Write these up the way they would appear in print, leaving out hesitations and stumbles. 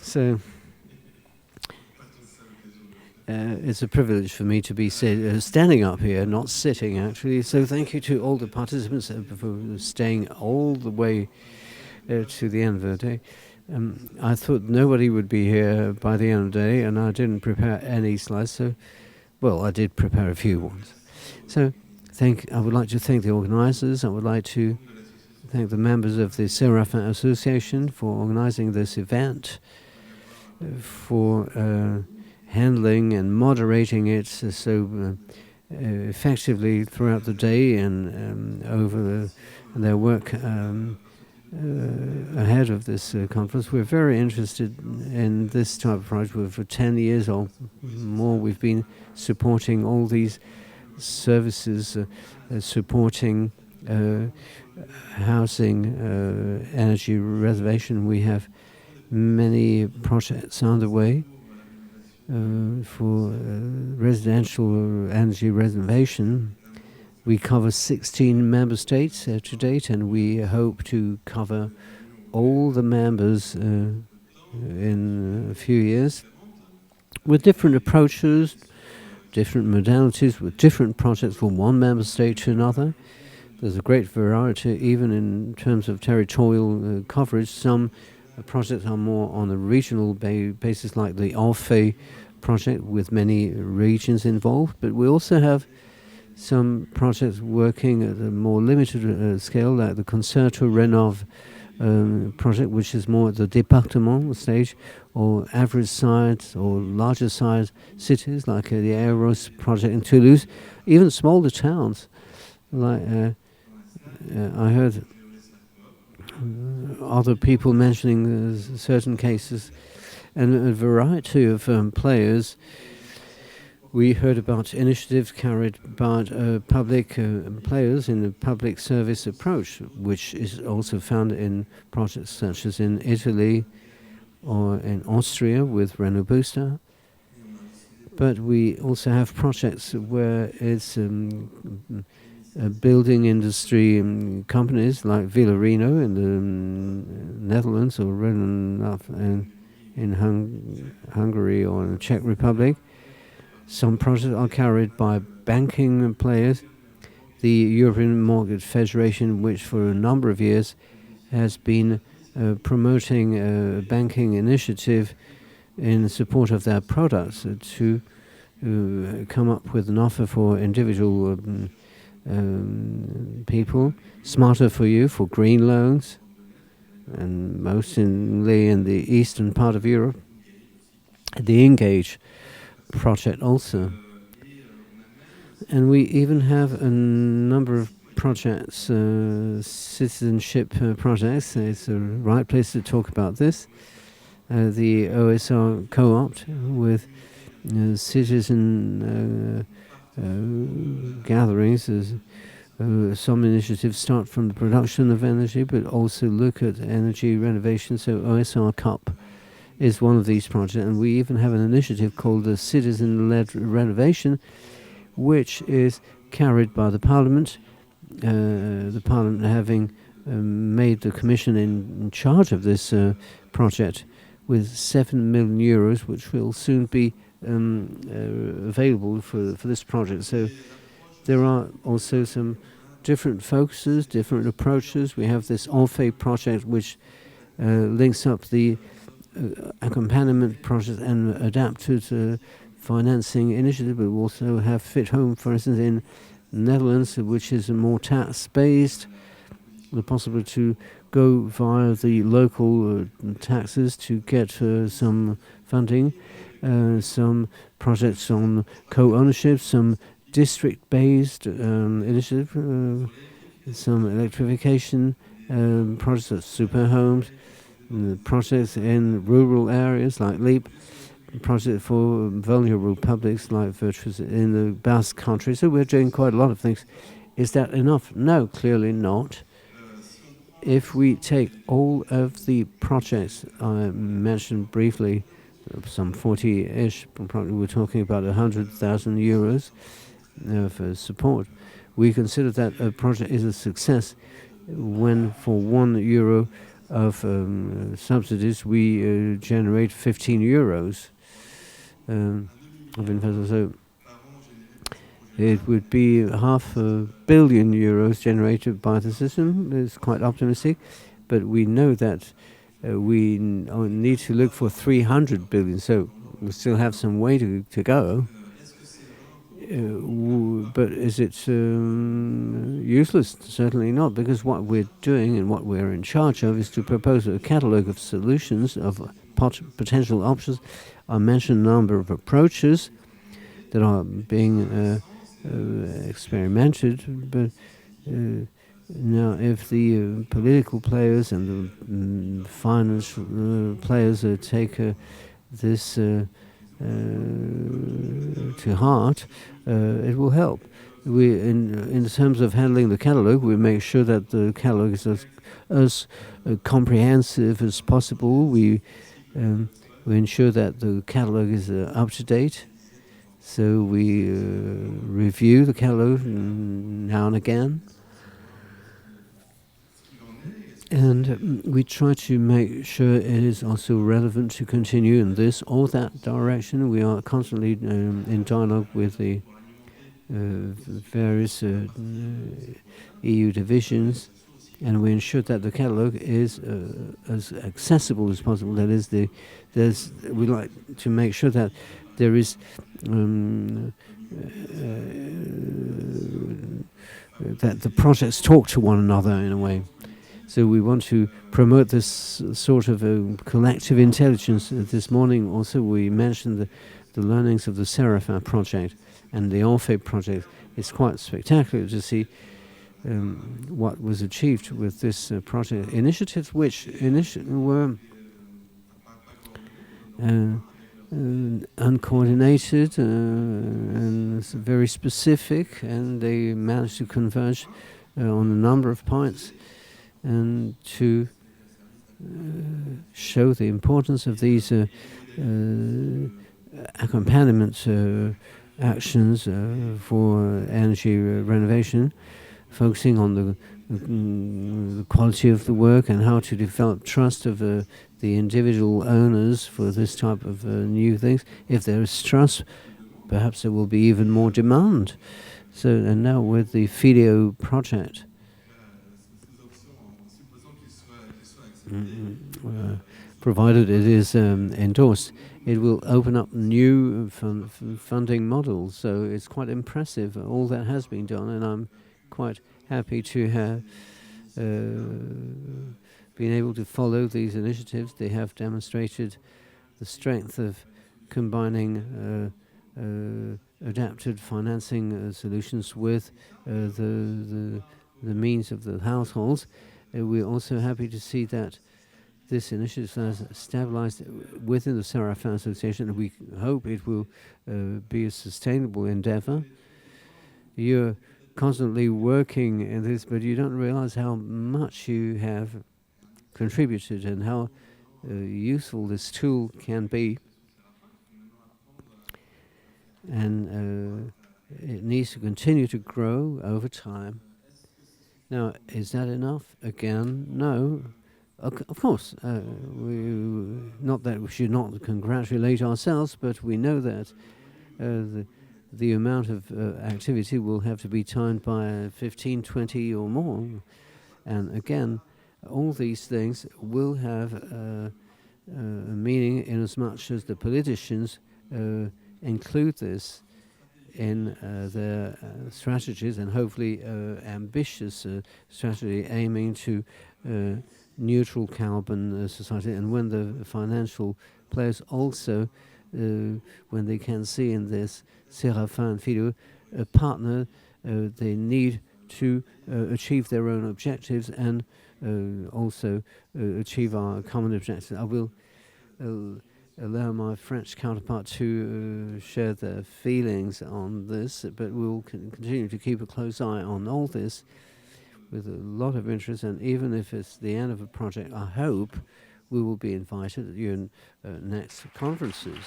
So it's a privilege for me to be standing up here, not sitting, actually. So thank you to all the participants for staying all the way to the end of the day. I thought nobody would be here by the end of the day, and I didn't prepare any slides. So, well, I did prepare a few ones. So I would like to thank the organizers. I would like to thank the members of the SERAFIN Association for organizing this event, for handling and moderating it so effectively throughout the day and over their work ahead of this conference. We're very interested in this type of project. For 10 years or more, we've been supporting all these services, supporting housing, energy reservation. We have many projects underway for residential energy reservation. We cover 16 member states to date, and we hope to cover all the members in a few years with different approaches, different modalities, with different projects from one member state to another. There's a great variety, even in terms of territorial coverage. Some projects are more on a regional basis, like the Orphée project, with many regions involved. But we also have some projects working at a more limited scale, like the Concerto Rénov' project, which is more at the département stage, or average size or larger size cities, like the Aéros project in Toulouse, even smaller towns. Like I heard other people mentioning certain cases, and a variety of players. We heard about initiatives carried by public players in the public service approach, which is also found in projects such as in Italy or in Austria with Renault Booster. But we also have projects where it's building industry companies like Villarino in the Netherlands, or Renault in Hungary or in the Czech Republic. Some projects are carried by banking players. The European Mortgage Federation, which for a number of years has been promoting a banking initiative in support of their products to come up with an offer for individual people, Smarter for You, for green loans, and mostly in the eastern part of Europe. The Engage project also. And we even have a number of projects, citizenship projects. It's the right place to talk about this. The OSR co-opt with citizen gatherings. Some initiatives start from the production of energy, but also look at energy renovation. So OSR Cup is one of these projects, and we even have an initiative called the Citizen-Led Renovation, which is carried by the Parliament. The Parliament having made the Commission in charge of this project with 7 million euros, which will soon be available for this project. So there are also some different focuses, different approaches. We have this Orphée project, which links up the accompaniment project and adapted financing initiative. But we also have Fit Home, for instance, in Netherlands, which is more tax-based, the possibility to go via the local taxes to get some funding, some projects on co-ownership, some district-based initiative, some electrification projects of super homes, projects in rural areas like LEAP, project for vulnerable publics like Virtuous in the Basque Country. So we're doing quite a lot of things. Is that enough? No, clearly not. If we take all of the projects I mentioned briefly, some 40-ish, probably we're talking about 100,000 euros for support. We consider that a project is a success when for €1 of subsidies, we generate 15 euros of investment. So it would be €500 million generated by the system. It's quite optimistic, but we know that we need to look for 300 billion. So we still have some way to go. But is it useless? Certainly not, because what we're doing and what we're in charge of is to propose a catalogue of solutions, of potential options. I mentioned a number of approaches that are being experimented, but now if the political players and the finance players take this to heart, it will help. We, in terms of handling the catalogue, we make sure that the catalogue is as comprehensive as possible. We ensure that the catalogue is up to date. So we review the catalogue now and again. And we try to make sure it is also relevant to continue in this or that direction. We are constantly in dialogue with the various EU divisions, and we ensure that the catalogue is as accessible as possible. That is, we like to make sure that there is that the projects talk to one another in a way. So we want to promote this sort of collective intelligence. This morning also we mentioned the learnings of the SERAFIN project and the Orphée project. It's quite spectacular to see what was achieved with this project. Initiatives which were uncoordinated and very specific, and they managed to converge on a number of points and to show the importance of these accompaniment actions for energy renovation, focusing on the quality of the work and how to develop trust of the individual owners for this type of new things. If there is trust, perhaps there will be even more demand. So, and now with the FIDEO project, provided it is endorsed, it will open up new funding models. So it's quite impressive, all that has been done, and I'm quite happy to have been able to follow these initiatives. They have demonstrated the strength of combining adapted financing solutions with the means of the households. We're also happy to see that this initiative has stabilized within the SERAFIN Association, and we hope it will be a sustainable endeavor. You're constantly working in this, but you don't realize how much you have contributed and how useful this tool can be. And it needs to continue to grow over time. Now, is that enough? Again, no. Of course, not that we should not congratulate ourselves, but we know that the amount of activity will have to be timed by 15, 20 or more. And again, all these things will have a meaning in as much as the politicians include this in their strategies, and hopefully ambitious strategy aiming to neutral carbon society. And when the financial players also, when they can see in this SERAFIN FIDEO a partner, they need to achieve their own objectives and also achieve our common objectives. I will allow my French counterpart to share their feelings on this, but we'll continue to keep a close eye on all this with a lot of interest. And even if it's the end of a project, I hope we will be invited at your next conferences.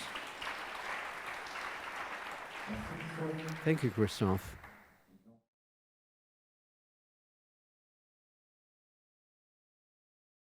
Thank you, Christophe.